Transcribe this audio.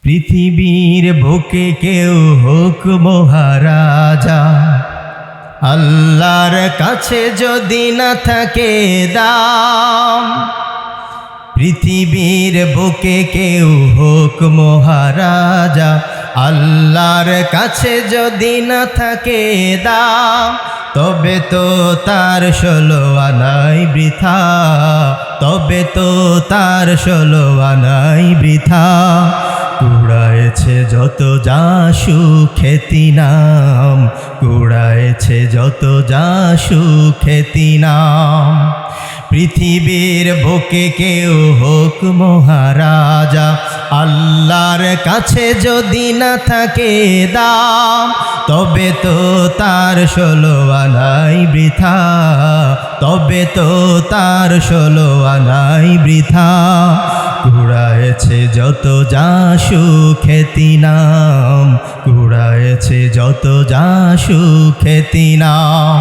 পৃথিবীর বুকে কেউ হোক মহারাজা, আল্লাহর কাছে যদি না থাকে দাম। পৃথিবীর বুকে কেউ হোক মহারাজা, আল্লাহর কাছে যদি না থাকে দাম, তবে তো তার 16 আনাই বৃথা, তবে তো তার 16 আনাই বৃথা। কুড়ায়েছে যত যা সুখ্যাতি নাম, কুড়ায়েছে যত যা সুখ্যাতি নাম। পৃথিবীর বুকে কেউ হোক মহারাজা, আল্লাহর কাছে যদি না থাকে দাম, তবে তো তার 16 আনাই বৃথা, তবে তো তার 16 আনাই বৃথা। কুড়ায়েছে যত যা সুখ্যাতি নাম, কুড়ায়েছে যত যা সুখ্যাতি নাম।